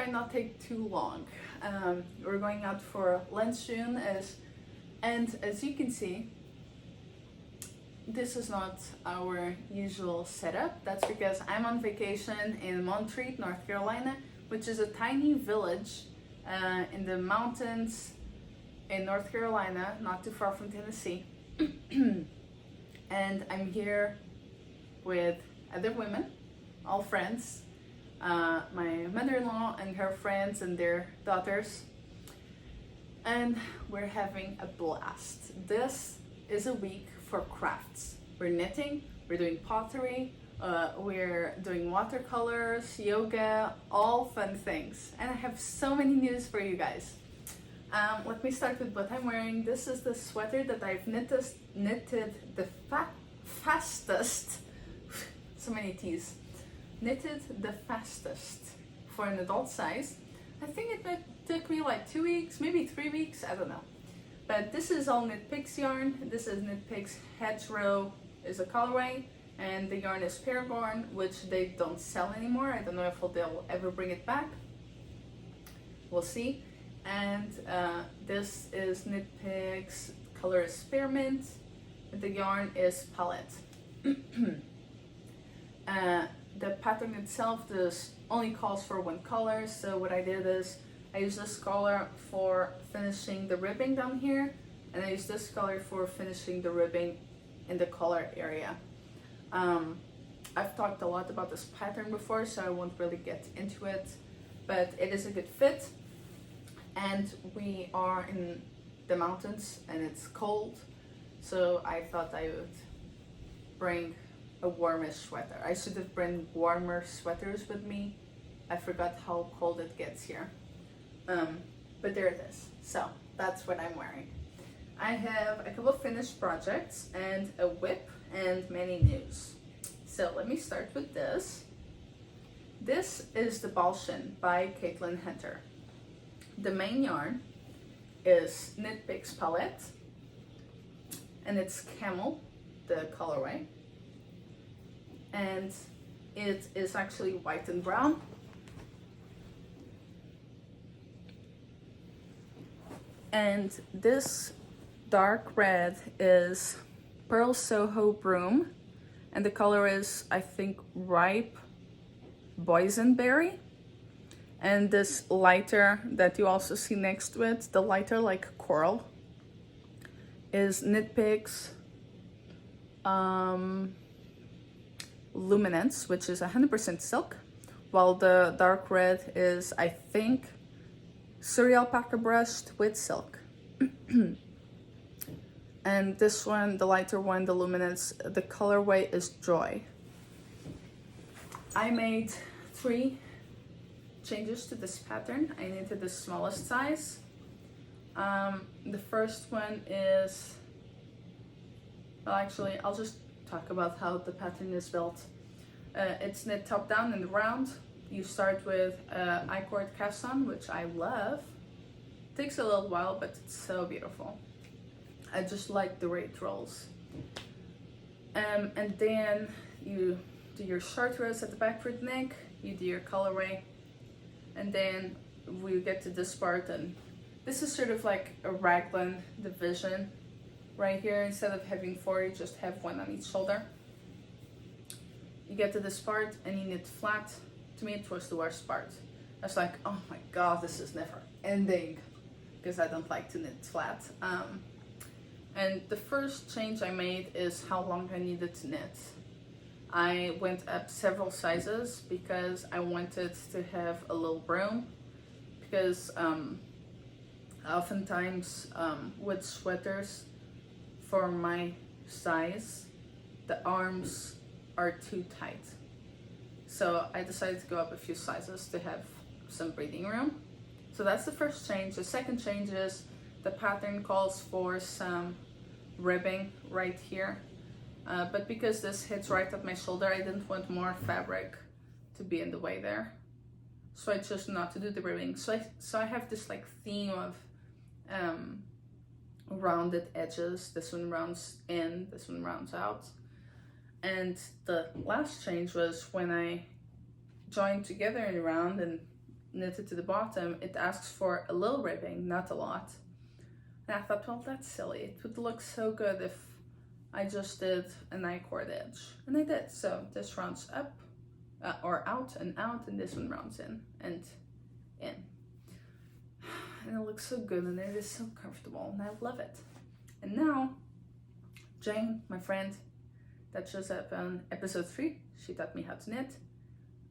try not to take too long. We're going out for lunch soon, and as you can see, this is not our usual setup. That's because I'm on vacation in Montreat, North Carolina, which is a tiny village in the mountains in North Carolina, not too far from Tennessee. And I'm here with other women, all friends, my mother-in-law and her friends and their daughters, and we're having a blast. This is a week for crafts. We're knitting, we're doing pottery, we're doing watercolors, yoga, all fun things. And I have so many news for you guys. Let me start with what I'm wearing. This is the sweater that I've knitted the fastest, so many T's, knitted the fastest for an adult size. I think it took me like 2 weeks, maybe 3 weeks, I don't know. But this is all Knit Picks yarn. This is Knit Picks Hedgerow is a colorway, and the yarn is Paragon, which they don't sell anymore. I don't know if they'll ever bring it back. We'll see. And this is Knit Picks, color is Spearmint, and the yarn is Palette. The pattern itself only calls for one color, so what I did is I used this color for finishing the ribbing down here, and I used this color for finishing the ribbing in the collar area. I've talked a lot about this pattern before, so I won't really get into it, but it is a good fit. And we are in the mountains and it's cold, so I thought I would bring a warmish sweater. I should have brought warmer sweaters with me. I forgot how cold it gets here. But there it is. So that's what I'm wearing. I have a couple of finished projects and a whip and many news. So let me start with this. This is the Baltian by Caitlin Hunter. The main yarn is Knit Picks Palette, and it's Camel, the colorway, and it is actually white and brown. And this dark red is Purl Soho Brume, and the color is, I think, ripe Boysenberry. And this lighter that you also see next to it, the lighter like coral, is Knit Picks Luminance, which is 100% silk, while the dark red is, I think, Suri alpaca brushed with silk. And this one, the lighter one, the Luminance, the colorway is Joy. I made 3 changes to this pattern. I knitted the smallest size. The first one is, well, actually I'll just talk about how the pattern is built. It's knit top down and round. You start with I-cord cast on, which I love. It takes a little while, but it's so beautiful. I just like the way it rolls. And then you do your short rows at the back for the neck, you do your colorway, and then we get to this part, and this is sort of like a raglan division right here. Instead of having 4, you just have 1 on each shoulder. You get to this part and you knit flat. To me, it was the worst part. I was like, oh my god, this is never ending, because I don't like to knit flat. And the first change I made is how long I needed to knit. I went up several sizes because I wanted to have a little Brume, because oftentimes with sweaters for my size, the arms are too tight. So I decided to go up a few sizes to have some breathing room. So that's the first change. The second change is the pattern calls for some ribbing right here. But because this hits right at my shoulder, I didn't want more fabric to be in the way there. So I chose not to do the ribbing. So I have this like theme of rounded edges. This one rounds in, this one rounds out. And the last change was when I joined together in a round and knitted to the bottom, it asks for a little ribbing, not a lot. And I thought, well, that's silly. It would look so good if I just did an I-cord edge. And I did. So this rounds up, or out, and this one rounds in and in. And it looks so good, and it is so comfortable, and I love it. And now, Jane, my friend, that shows up on episode 3, she taught me how to knit.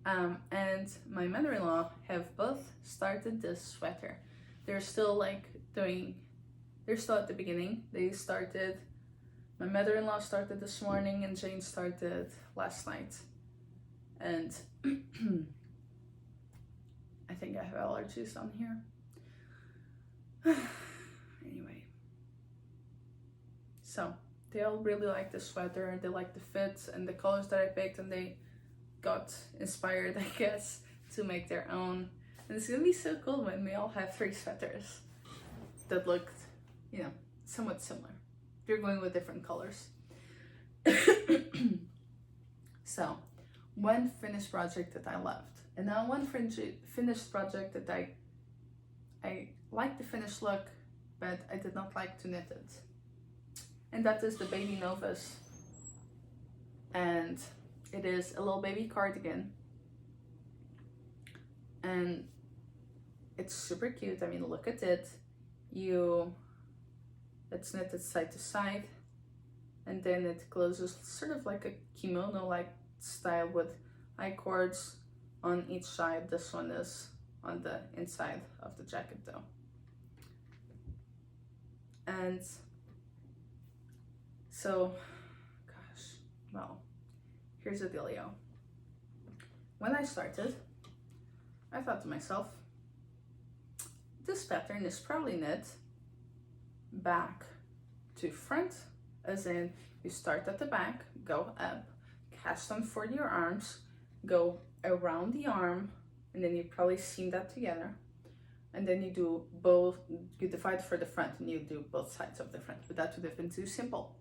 And my mother-in-law have both started this sweater. They're still they're still at the beginning. My mother-in-law started this morning and Jane started last night. And I think I have allergies on here. Anyway. So, they all really like the sweater, they like the fit and the colors that I picked, and they got inspired, I guess, to make their own. And it's gonna be so cool when we all have 3 sweaters that looked, somewhat similar. They're going with different colors. So, one finished project that I loved. And now one finished project that I like the finished look, but I did not like to knit it. And that is the baby Novus. And it is a little baby cardigan. And it's super cute. I mean, look at it. It's knitted side to side. And then it closes sort of like a kimono-like style with I-cords on each side. This one is on the inside of the jacket though. And so, gosh, well, here's the dealio. When I started, I thought to myself, this pattern is probably knit back to front, as in you start at the back, go up, cast on for your arms, go around the arm, and then you probably seam that together. And then you do both, you divide for the front and you do both sides of the front, but that would have been too simple.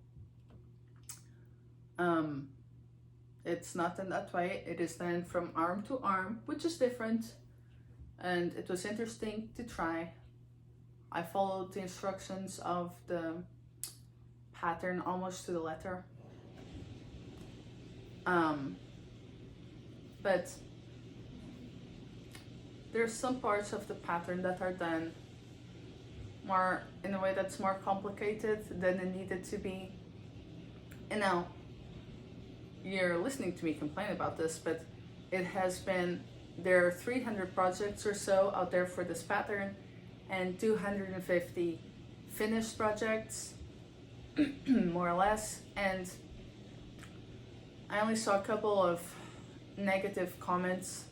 It's not done that way. It is done from arm to arm, which is different. And it was interesting to try. I followed the instructions of the pattern almost to the letter. But there's some parts of the pattern that are done more in a way that's more complicated than it needed to be. And now you're listening to me complain about this, but there are 300 projects or so out there for this pattern and 250 finished projects, more or less. And I only saw a couple of negative comments,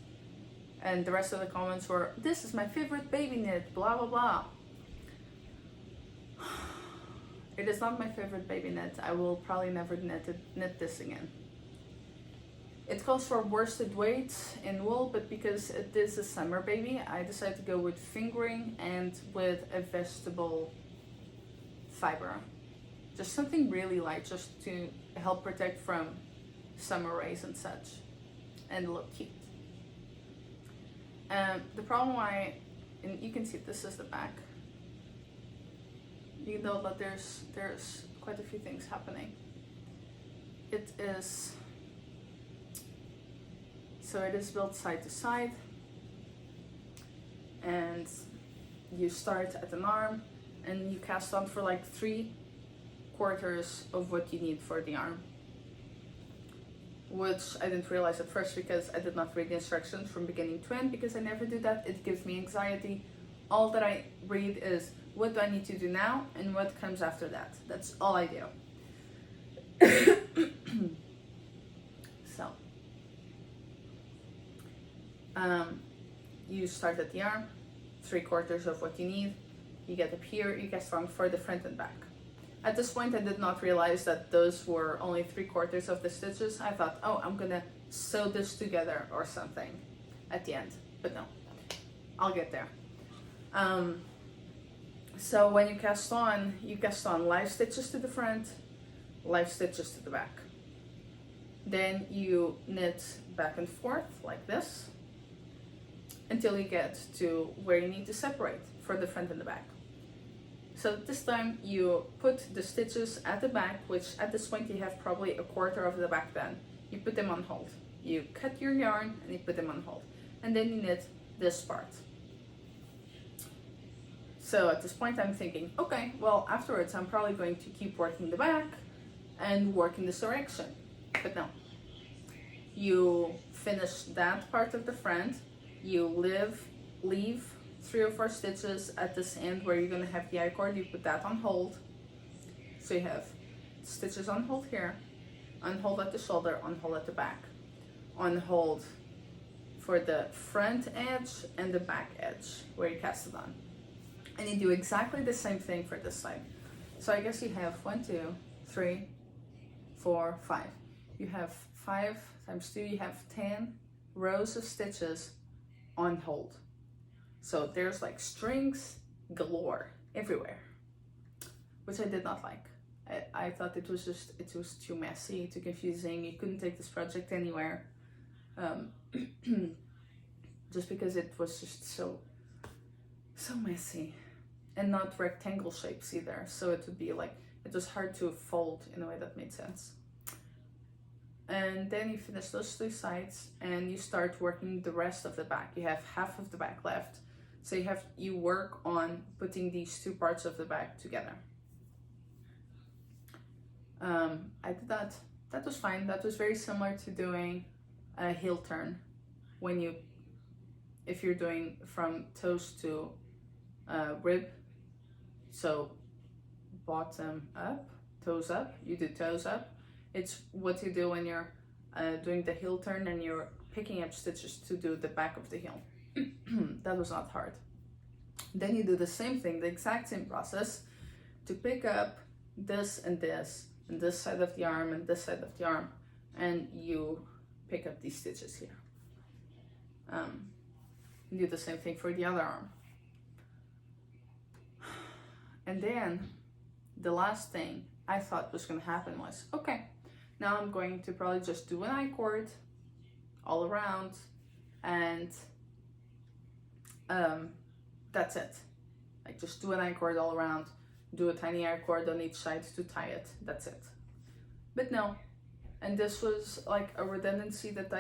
and the rest of the comments were, "This is my favorite baby knit, blah blah blah." It is not my favorite baby knit. I will probably never knit this again. It calls for worsted weight in wool, but because it is a summer baby, I decided to go with fingering and with a vegetable fiber. Just something really light, just to help protect from summer rays and such, and look cute. The problem and you can see this is the back. You know that there's quite a few things happening. It is built side to side, and you start at an arm and you cast on for like 3/4 of what you need for the arm, which I didn't realize at first because I did not read the instructions from beginning to end, because I never do that. It gives me anxiety. All that I read is what do I need to do now and what comes after that. That's all I do. So you start at the arm, 3/4 of what you need. You get up here, you cast on for the front and back. At this point, I did not realize that those were only 3/4 of the stitches. I thought, oh, I'm gonna sew this together or something at the end, but no, I'll get there. So when you cast on live stitches to the front, live stitches to the back. Then you knit back and forth like this. until you get to where you need to separate for the front and the back. So this time you put the stitches at the back, which at this point you have probably a quarter of the back done. You put them on hold. You cut your yarn and you put them on hold. And then you knit this part. So at this point I'm thinking, okay, well afterwards I'm probably going to keep working the back and work in this direction. But no. You finish that part of the front, you leave 3 or 4 stitches at this end where you're gonna have the I-cord, you put that on hold. So you have stitches on hold here, on hold at the shoulder, on hold at the back, on hold for the front edge and the back edge where you cast it on. And you do exactly the same thing for this side. So I guess you have 1, 2, 3, 4, 5. You have 5 times 2, you have 10 rows of stitches on hold. So there's like strings galore everywhere, which I did not like. I thought it was too messy, too confusing. You couldn't take this project anywhere. Just because it was just so messy and not rectangle shapes either. So it would be like, it was hard to fold in a way that made sense. And then you finish those 3 sides and you start working the rest of the back. You have half of the back left. So you work on putting these 2 parts of the back together. I did that. That was fine. That was very similar to doing a heel turn if you're doing from toes to rib. So bottom up, toes up, you do toes up. It's what you do when you're doing the heel turn and you're picking up stitches to do the back of the heel. That was not hard. Then you do the same thing, the exact same process, to pick up this and this, and this side of the arm and this side of the arm, and you pick up these stitches here. You do the same thing for the other arm. And then the last thing I thought was going to happen was, okay, now I'm going to probably just do an I-cord all around, and that's it. Like just do an I-cord all around, do a tiny I-cord on each side to tie it, that's it. But no, and this was like a redundancy that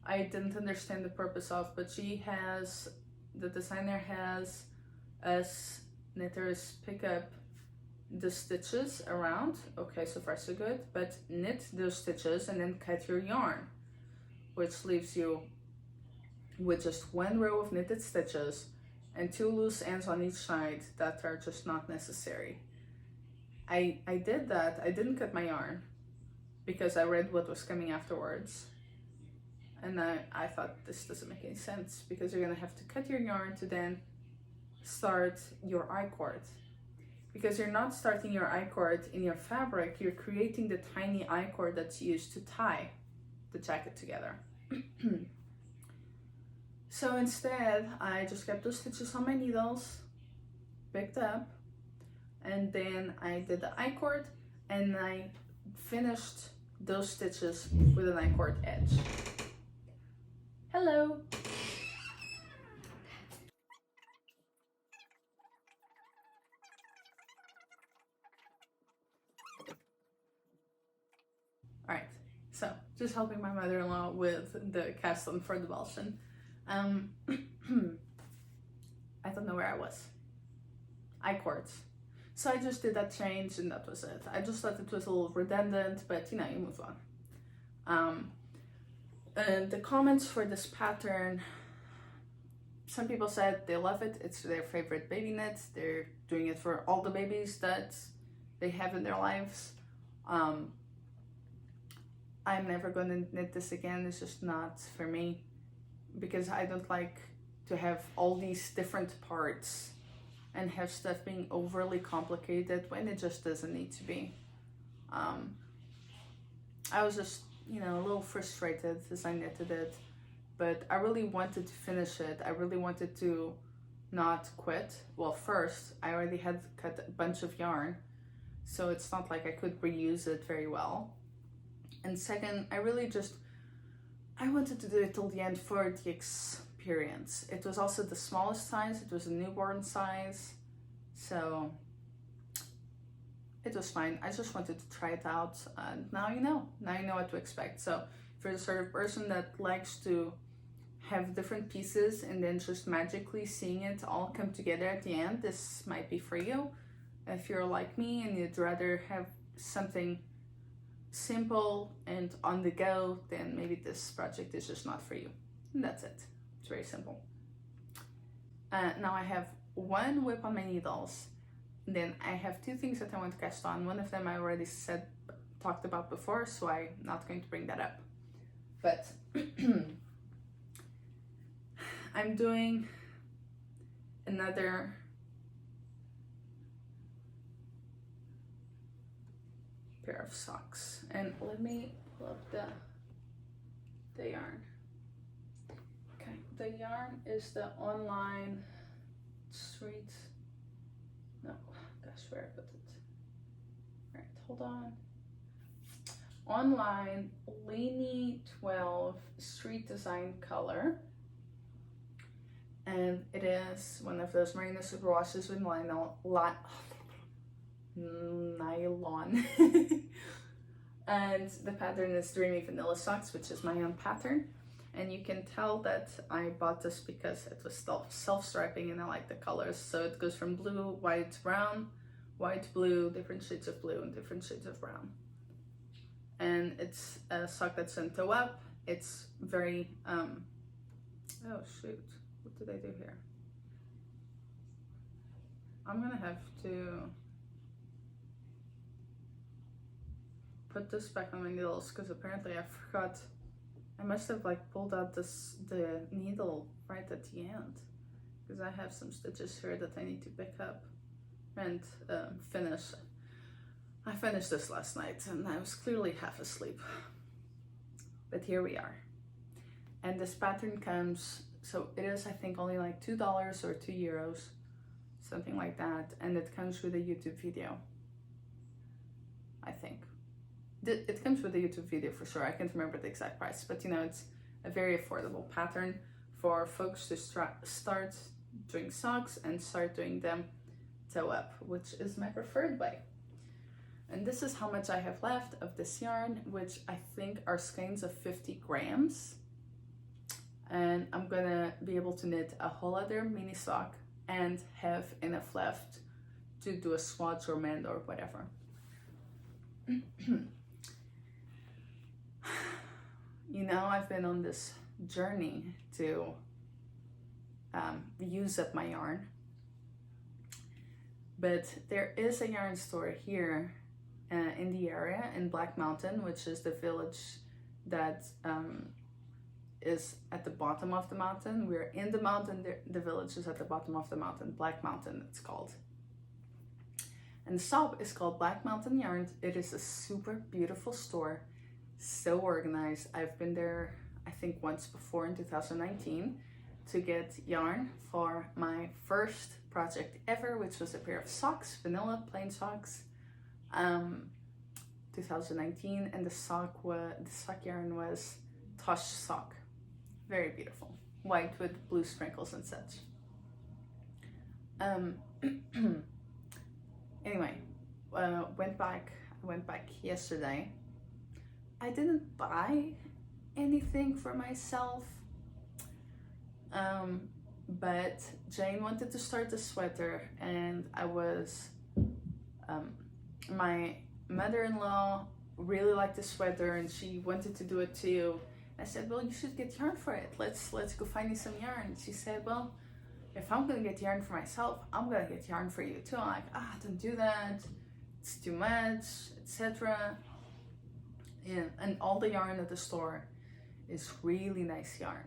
I didn't understand the purpose of, but the designer has us knitters pick up the stitches around. Okay, so far so good, but knit those stitches and then cut your yarn, which leaves you with just 1 row of knitted stitches and 2 loose ends on each side that are just not necessary. I did that. I didn't cut my yarn because I read what was coming afterwards, and I thought this doesn't make any sense, because you're gonna have to cut your yarn to then start your I-cord. Because you're not starting your I-cord in your fabric, you're creating the tiny I-cord that's used to tie the jacket together. So instead, I just kept those stitches on my needles, picked up, and then I did the I-cord, and I finished those stitches with an I-cord edge. Hello! Alright, so just helping my mother-in-law with the cast on for the Baltian. I don't know where I was. I-cords. So I just did that change and that was it. I just thought it was a little redundant, but you know, you move on. And the comments for this pattern, some people said they love it. It's their favorite baby knit. They're doing it for all the babies that they have in their lives. I'm never going to knit this again. It's just not for me, because I don't like to have all these different parts and have stuff being overly complicated when it just doesn't need to be. I was just, you know, a little frustrated as I knitted it, but I really wanted to finish it. I really wanted to not quit. Well, first, I already had cut a bunch of yarn, so it's not like I could reuse it very well. And second, I really just I wanted to do it till the end for the experience. It was also the smallest size, it was a newborn size, so it was fine. I just wanted to try it out, and now you know what to expect. So if you're the sort of person that likes to have different pieces and then just magically seeing it all come together at the end, this might be for you. If you're like me and you'd rather have something simple and on the go, then maybe this project is just not for you. And that's it. It's very simple. Now I have one whip on my needles. Then I have two things that I want to cast on. One of them I already talked about before, so I'm not going to bring that up. But I'm doing another pair of socks, and let me pull up the yarn. Okay, the yarn is the online street. No, gosh, where I put it. All right, hold on. Online Linie 12 street design color. And it is one of those merino superwashes with nylon. And the pattern is Dreamy Vanilla Socks, which is my own pattern. And you can tell that I bought this because it was self-striping and I like the colors. So it goes from blue, white, brown, white, blue, different shades of blue and different shades of brown. And it's a sock that's in toe up. It's very, oh shoot. What did I do here? I'm gonna have to put this back on my needles because apparently I forgot. I must have like pulled out the needle right at the end because I have some stitches here that I need to pick up and finish. I finished this last night and I was clearly half asleep, but here we are. And this pattern comes, so it is I think only like $2 or €2, something like that, and it comes with a YouTube video, I think. It comes with a YouTube video for sure. I can't remember the exact price, but you know, it's a very affordable pattern for folks to start doing socks and start doing them toe up, which is my preferred way. And this is how much I have left of this yarn, which I think are skeins of 50 grams. And I'm gonna be able to knit a whole other mini sock and have enough left to do a swatch or mend or whatever. You know, I've been on this journey to use up my yarn, but there is a yarn store here in the area in Black Mountain, which is the village that is at the bottom of the mountain. We're in the mountain, the village is at the bottom of the mountain, Black Mountain it's called. And the shop is called Black Mountain Yarn. It is a super beautiful store, so organized. I've been there, I think once before in 2019 to get yarn for my first project ever, which was a pair of socks, vanilla plain socks, 2019, and the sock yarn was Tasha sock, very beautiful, white with blue sprinkles and such. Anyway, went back yesterday. I didn't buy anything for myself, but Jane wanted to start a sweater, and I was, my mother-in-law really liked the sweater and she wanted to do it too. I said, well, you should get yarn for it. Let's go find you some yarn. She said, well, if I'm gonna get yarn for myself, I'm gonna get yarn for you too. I'm like, don't do that. It's too much, etc. And all the yarn at the store is really nice yarn.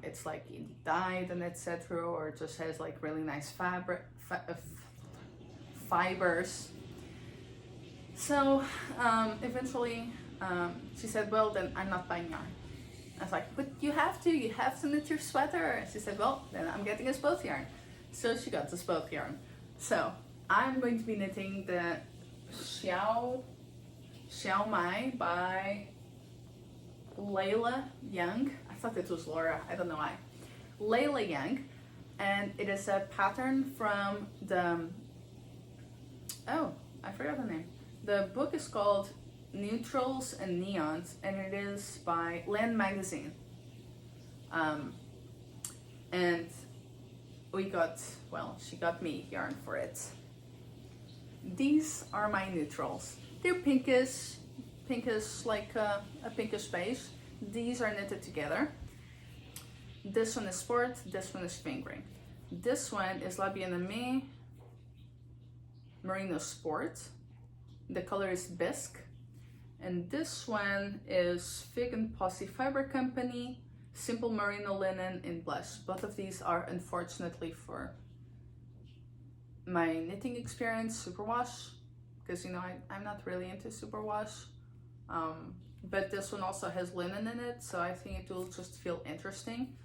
It's like indie dyed and etc. Or it just has like really nice fibers. So eventually she said, well, then I'm not buying yarn. I was like, but you have to knit your sweater. She said, well, then I'm getting us both yarn. So she got us both yarn. So I'm going to be knitting the Xiao Mai by Layla Young. I thought it was Laura, I don't know why. Layla Young, and it is a pattern from the, oh, I forgot the name. The book is called Neutrals and Neons, and it is by Land Magazine. And we got, well, she got me yarn for it. These are my neutrals. They're pinkish like a pinkish beige. These are knitted together. This one is Sport, this one is Fingering. This one is Bien Aimée Merino Sport. The color is Bisque. And this one is Fig and Posse Fiber Company, Simple Merino Linen in Blush. Both of these are, unfortunately, for my knitting experience, superwash, because you know I'm not really into superwash. But this one also has linen in it, so I think it will just feel interesting.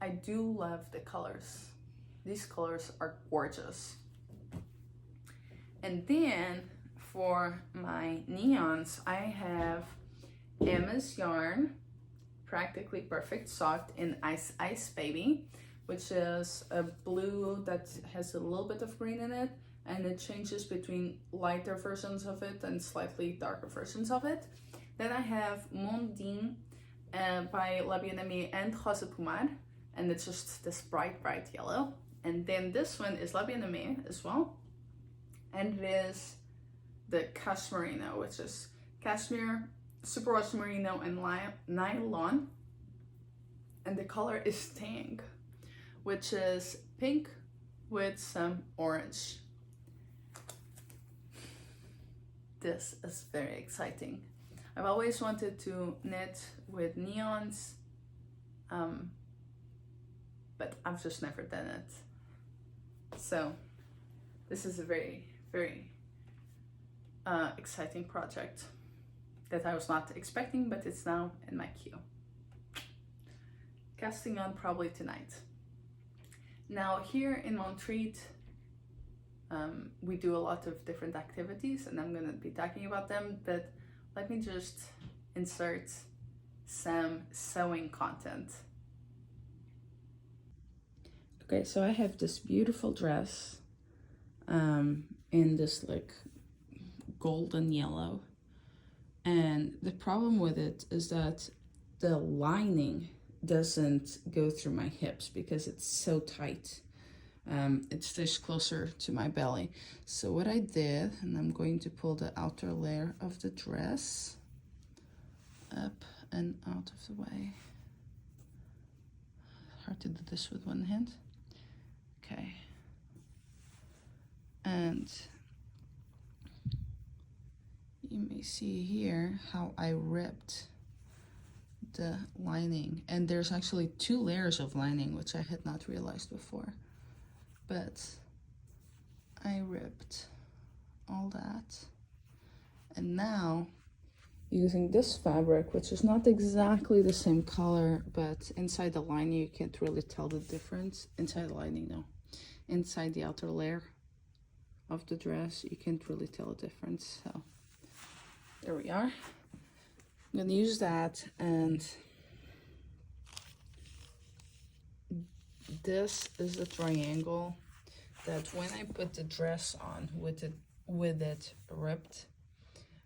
I do love the colors. These colors are gorgeous. And then for my neons, I have Emma's yarn, Practically Perfect Soft in Ice Baby, which is a blue that has a little bit of green in it, and it changes between lighter versions of it and slightly darker versions of it. Then I have Mondim by Bien Aimée and Rose Pomade, and it's just this bright yellow. And then this one is Bien Aimée as well, and it is the Cashmerino, which is cashmere, superwash merino, and nylon. And the color is Tang, which is pink with some orange. This is very exciting. I've always wanted to knit with neons, but I've just never done it. So this is a very exciting project that I was not expecting, but it's now in my queue. Casting on probably tonight. Now here in Montreat, we do a lot of different activities, and I'm gonna be talking about them, but let me just insert some sewing content. Okay, so I have this beautiful dress in this like golden yellow, and the problem with it is that the lining doesn't go through my hips because it's so tight. It stays closer to my belly. So what I did, and I'm going to pull the outer layer of the dress up and out of the way. Hard to do this with one hand. Okay. And you may see here how I ripped the lining. And there's actually 2 layers of lining, which I had not realized before. But I ripped all that. And now, using this fabric, which is not exactly the same color, but inside the lining you can't really tell the difference. Inside the lining, no. Inside the outer layer of the dress, you can't really tell the difference. So there we are. I'm gonna use that, and this is a triangle that when I put the dress on with it ripped,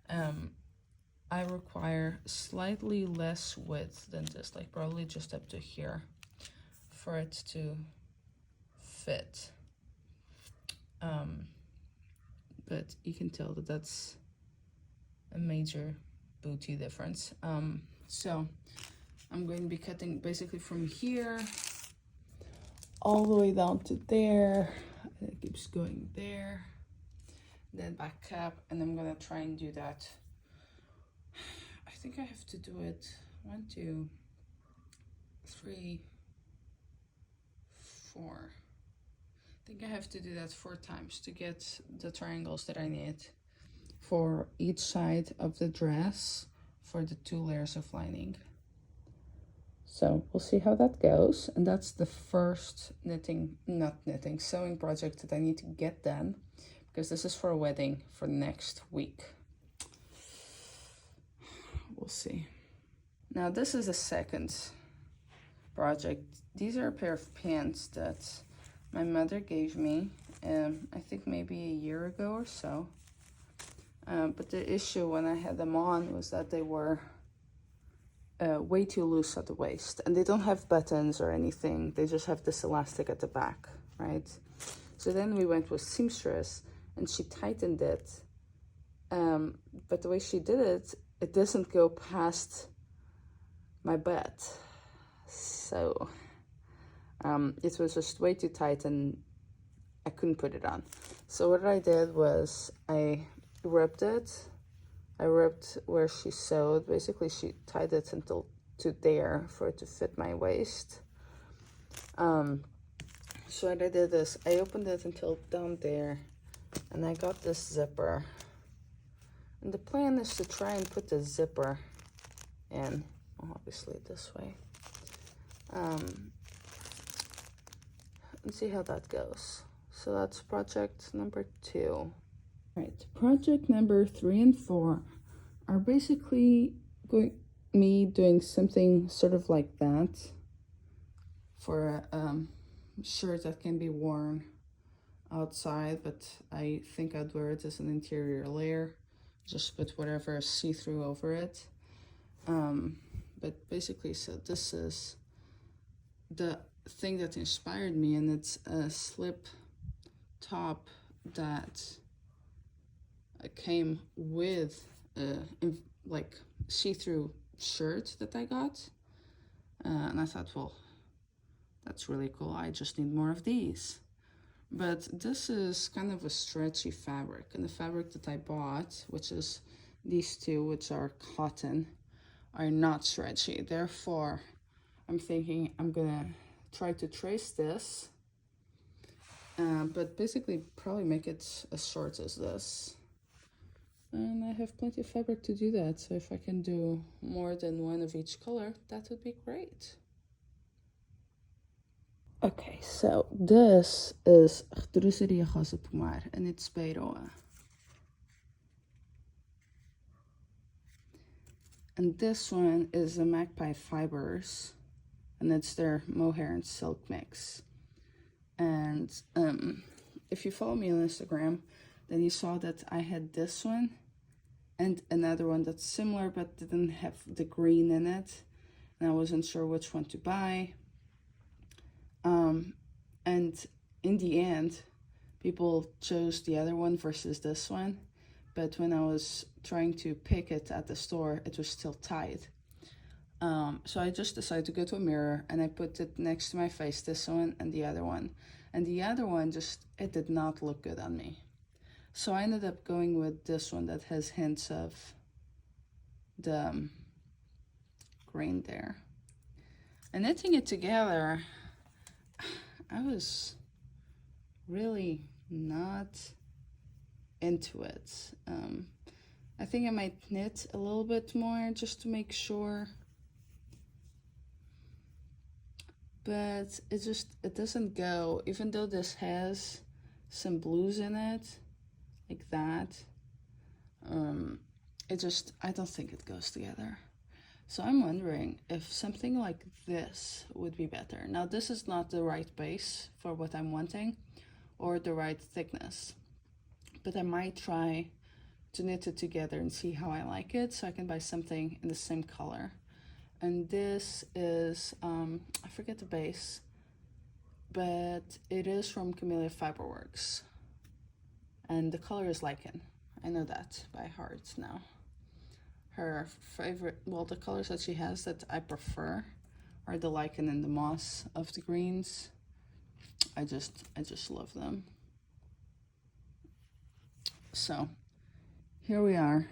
I require slightly less width than this, like probably just up to here, for it to fit. But you can tell that that's a major booty difference. So I'm going to be cutting basically from here all the way down to there, and it keeps going there, then back up, and I'm gonna try and do that. I think I have to do it 1, 2, 3, 4. I think I have to do that 4 times to get the triangles that I need for each side of the dress for the 2 layers of lining. So we'll see how that goes. And that's the first sewing project that I need to get done, because this is for a wedding for next week. We'll see. Now this is the second project. These are a pair of pants that my mother gave me, I think maybe a year ago or so. But the issue when I had them on was that they were way too loose at the waist, and they don't have buttons or anything. They just have this elastic at the back, right? So then we went with seamstress, and she tightened it. But the way she did it, it doesn't go past my butt. So it was just way too tight and I couldn't put it on. So what I did was I rubbed it. I rubbed where she sewed. Basically, she tied it until to there for it to fit my waist. So what I did is I opened it until down there, and I got this zipper. And the plan is to try and put the zipper in, obviously this way. And see how that goes. So that's project number 2. Right, project number 3 and 4 are basically me doing something sort of like that for a shirt that can be worn outside, but I think I'd wear it as an interior layer. Just put whatever see-through over it. But basically, so this is the thing that inspired me, and it's a slip top that came with a like see-through shirt that I got, and I thought, well, that's really cool. I just need more of these. But this is kind of a stretchy fabric, and the fabric that I bought, which is these two, which are cotton, are not stretchy. Therefore, I'm thinking I'm gonna try to trace this, but basically probably make it as short as this. And I have plenty of fabric to do that, so if I can do more than one of each color, that would be great. Okay, so this is Gedruseria Gazepomar, and it's Bayroa. And this one is the Magpie Fibers, and it's their mohair and silk mix. And if you follow me on Instagram, then you saw that I had this one and another one that's similar but didn't have the green in it, and I wasn't sure which one to buy. And in the end, people chose the other one versus this one, but when I was trying to pick it at the store, it was still tied. So I just decided to go to a mirror and I put it next to my face, this one and the other one. And the other one it did not look good on me. So I ended up going with this one that has hints of the grain there. And knitting it together, I was really not into it. I think I might knit a little bit more just to make sure. But it doesn't go, even though this has some blues in it, like that. I don't think it goes together. So I'm wondering if something like this would be better. Now, this is not the right base for what I'm wanting or the right thickness, but I might try to knit it together and see how I like it, so I can buy something in the same color. And this is, I forget the base, but it is from Camellia Fiberworks. And the color is lichen. I know that by heart now. Her favorite, well, the colors that she has that I prefer are the lichen and the moss of the greens. I just love them. So here we are.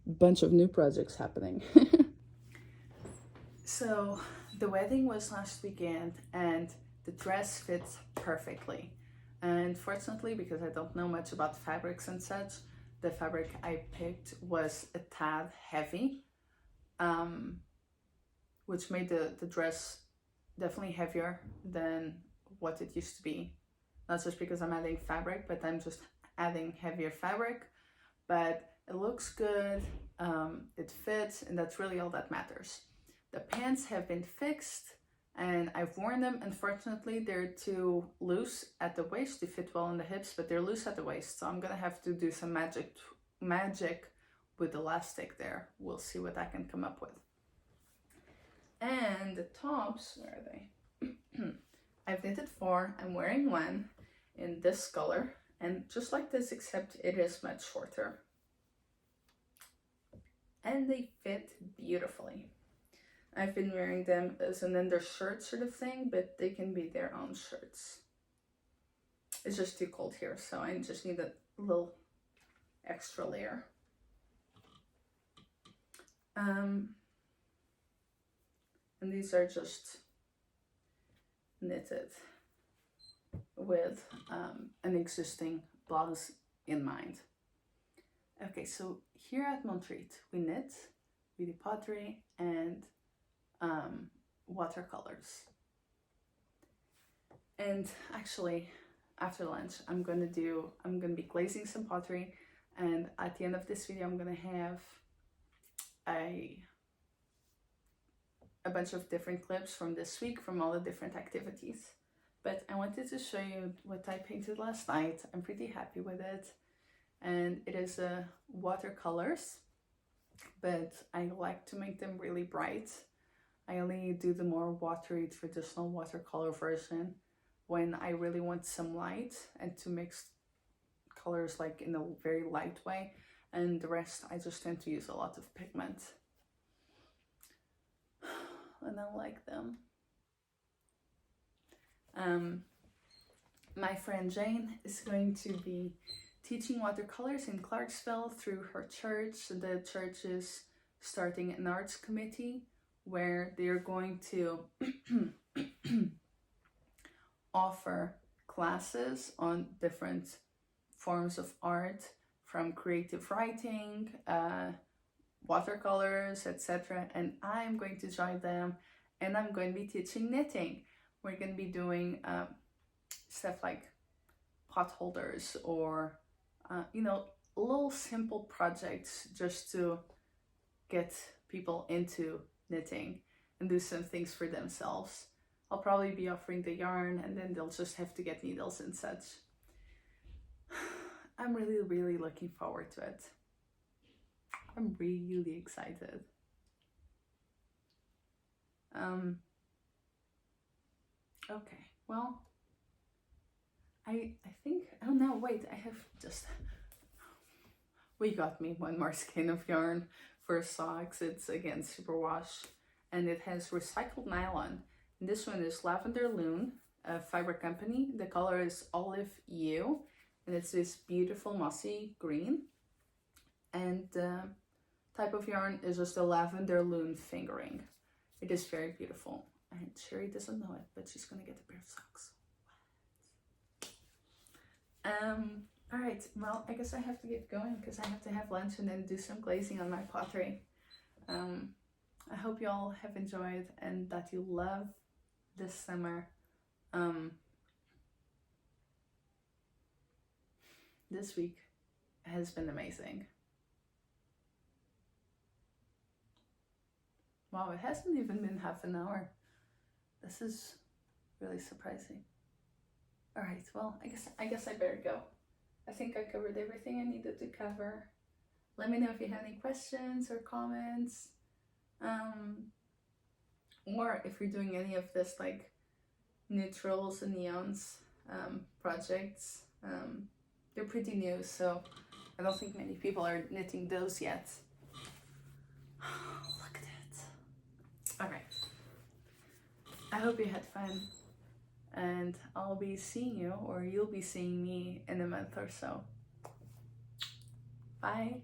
Bunch of new projects happening. So the wedding was last weekend and the dress fits perfectly. And fortunately, because I don't know much about fabrics and such, the fabric I picked was a tad heavy, which made the dress definitely heavier than what it used to be. Not just because I'm adding fabric, but I'm just adding heavier fabric. But it looks good. it fits, and that's really all that matters. The pants have been fixed and I've worn them. Unfortunately, they're too loose at the waist to fit well on the hips, but they're loose at the waist, so I'm gonna have to do some magic with elastic there. We'll see what I can come up with. And the tops, where are they? I've knitted 4. I'm wearing one in this color, and just like this, except it is much shorter. And they fit beautifully. I've been wearing them as an undershirt sort of thing, but they can be their own shirts. It's just too cold here, so I just need a little extra layer. And these are just knitted with an existing blouse in mind. Okay, so here at Montreat, we knit, we do pottery, and watercolors. And actually, after lunch, I'm gonna be glazing some pottery, and at the end of this video, I'm gonna have a bunch of different clips from this week from all the different activities. But I wanted to show you what I painted last night. I'm pretty happy with it. And it is watercolors, but I like to make them really bright. I only do the more watery traditional watercolor version when I really want some light and to mix colors like in a very light way, and the rest I just tend to use a lot of pigment. And I like them. My friend Jane is going to be teaching watercolors in Clarksville through her church. The church is starting an arts committee where they're going to offer classes on different forms of art, from creative writing, watercolors, etc. And I'm going to join them, and I'm going to be teaching knitting. We're going to be doing stuff like pot holders or little simple projects just to get people into knitting and do some things for themselves. I'll probably be offering the yarn, and then they'll just have to get needles and such. I'm really, really looking forward to it. I'm really excited. Okay, well, I think, oh no, wait, I have just, we got me one more skein of yarn for socks. It's again superwash, and it has recycled nylon. And this one is Lavender Loon, a fiber company. The color is Olive Ewe, and it's this beautiful mossy green. And the type of yarn is just a Lavender Loon fingering. It is very beautiful. And Sherry doesn't know it, but she's gonna get a pair of socks. All right, well, I guess I have to get going because I have to have lunch and then do some glazing on my pottery. I hope you all have enjoyed and that you love this summer. This week has been amazing. Wow, it hasn't even been half an hour. This is really surprising. All right, well, I guess I better go. I think I covered everything I needed to cover. Let me know if you have any questions or comments. Or if you're doing any of this like neutrals and neons projects. They're pretty new, so I don't think many people are knitting those yet. Look at it. All right. I hope you had fun, and I'll be seeing you, or you'll be seeing me in a month or so. Bye.